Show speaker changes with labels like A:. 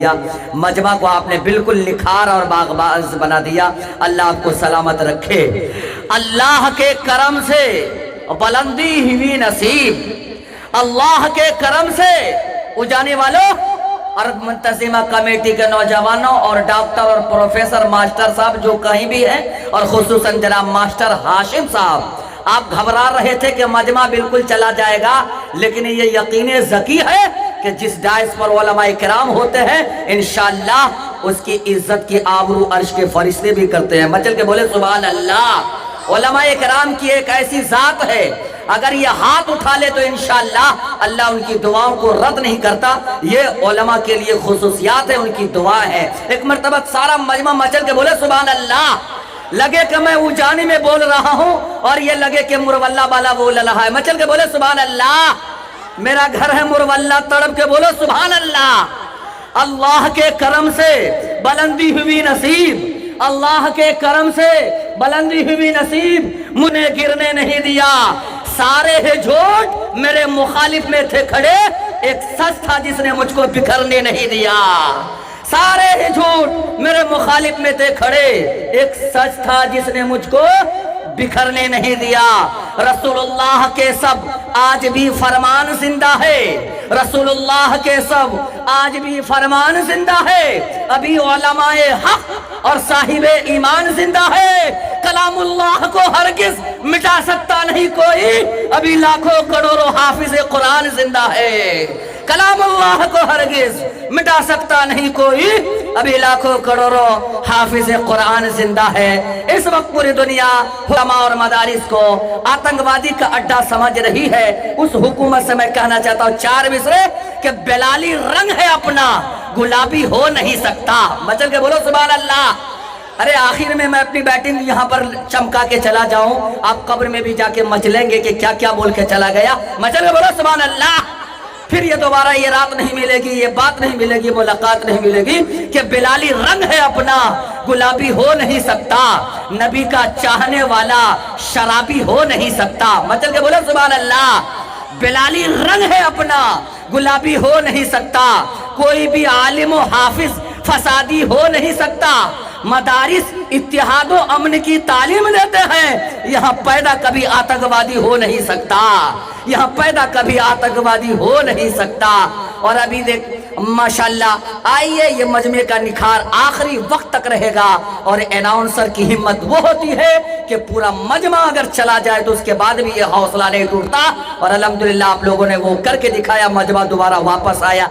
A: مجمع کو آپ نے بالکل نکھار اور باغباز بنا دیا۔ اللہ آپ کو سلامت رکھے۔ اللہ کے کرم سے بلندی ہوئی نصیب، اللہ کے کرم سے اجانے والوں اور منتظمہ کمیٹی کے نوجوانوں اور ڈاکٹر اور پروفیسر ماسٹر صاحب جو کہیں بھی ہیں، اور خصوصاً جناب ماسٹر ہاشم صاحب، آپ گھبرا رہے تھے کہ مجمع بالکل چلا جائے گا، لیکن یہ یقین ذکی ہے کہ جس ڈائس پر علماء کرام ہوتے ہیں انشاءاللہ اس کی عزت کی آبرو عرش کے فرشتے بھی کرتے ہیں۔ مچل کے بولے سبحان اللہ۔ علماء کرام کی ایک ایسی ذات ہے، اگر یہ ہاتھ اٹھا لے تو انشاءاللہ اللہ ان کی دعاؤں کو رد نہیں کرتا۔ یہ علماء کے لیے خصوصیات ہے، ان کی دعا ہے۔ ایک مرتبہ سارا مجمع مچل کے بولے سبحان اللہ۔ لگے کہ میں اجانی میں بول رہا ہوں اور یہ لگے کہ مرواللہ بالا بول رہا ہے۔ مچل کے بولے سبحان اللہ۔ میرا گھر ہے مرواللہ، تڑپ کے بولو سبحان اللہ۔ اللہ کے کرم سے بلندی ہوئی نصیب، اللہ کے کرم سے بلندی ہوئی نصیب، مجھے گرنے نہیں دیا۔ سارے ہے جھوٹ میرے مخالف میں تھے کھڑے، ایک سچ تھا جس نے مجھ کو بکھرنے نہیں دیا۔ سارے ہی جھوٹ میرے مخالف میں تھے کھڑے، ایک سچ تھا جس نے مجھ کو بکھرنے نہیں دیا۔ رسول اللہ کے سب آج بھی فرمان زندہ ہے، رسول اللہ کے سب آج بھی فرمان زندہ ہے۔ ابھی علماء حق اور صاحب ایمان زندہ ہے۔ کلام اللہ کو ہرگز مٹا سکتا نہیں کوئی، ابھی لاکھوں کروڑوں حافظ قرآن زندہ ہے۔ کلام اللہ کو ہرگز مٹا سکتا نہیں کوئی، ابھی لاکھوں کروڑوں حافظ قرآن زندہ ہے۔ اس وقت پوری دنیا علماء اور مدارس کو آتنکوادی کا اڈا سمجھ رہی ہے۔ اس حکومت سے میں کہنا چاہتا ہوں چار مصرے کہ بلالی رنگ ہے اپنا، گلابی ہو نہیں سکتا۔ مچل کے بولو سبحان اللہ۔ ارے آخر میں اپنی بیٹنگ یہاں پر چمکا کے چلا جاؤں، آپ قبر میں بھی جا کے مچلیں گے کہ کیا کیا بول کے چلا گیا۔ مچل کے بولو سبحان اللہ۔ پھر یہ دوبارہ یہ رات نہیں ملے گی، یہ بات نہیں ملے گی، ملاقات نہیں ملے گی کہ بلالی رنگ ہے اپنا، گلابی ہو نہیں سکتا۔ نبی کا چاہنے والا شرابی ہو نہیں سکتا۔ مچل کے بولو سبحان اللہ۔ بلالی رنگ ہے اپنا، گلابی ہو نہیں سکتا۔ کوئی بھی عالم و حافظ فسادی ہو نہیں سکتا۔ مدارس اتحاد و امن کی تعلیم دیتے ہیں، یہاں پیدا کبھی آتنکوادی ہو نہیں سکتا، یہاں پیدا کبھی آتنکوادی ہو نہیں سکتا۔ اور ابھی دیکھ ماشاءاللہ آئیے، یہ مجمع کا نکھار آخری وقت تک رہے گا، اور اناؤنسر کی ہمت وہ ہوتی ہے کہ پورا مجمع اگر چلا جائے تو اس کے بعد بھی یہ حوصلہ نہیں ٹوٹتا، اور الحمدللہ آپ لوگوں نے وہ کر کے دکھایا، مجمع دوبارہ واپس آیا۔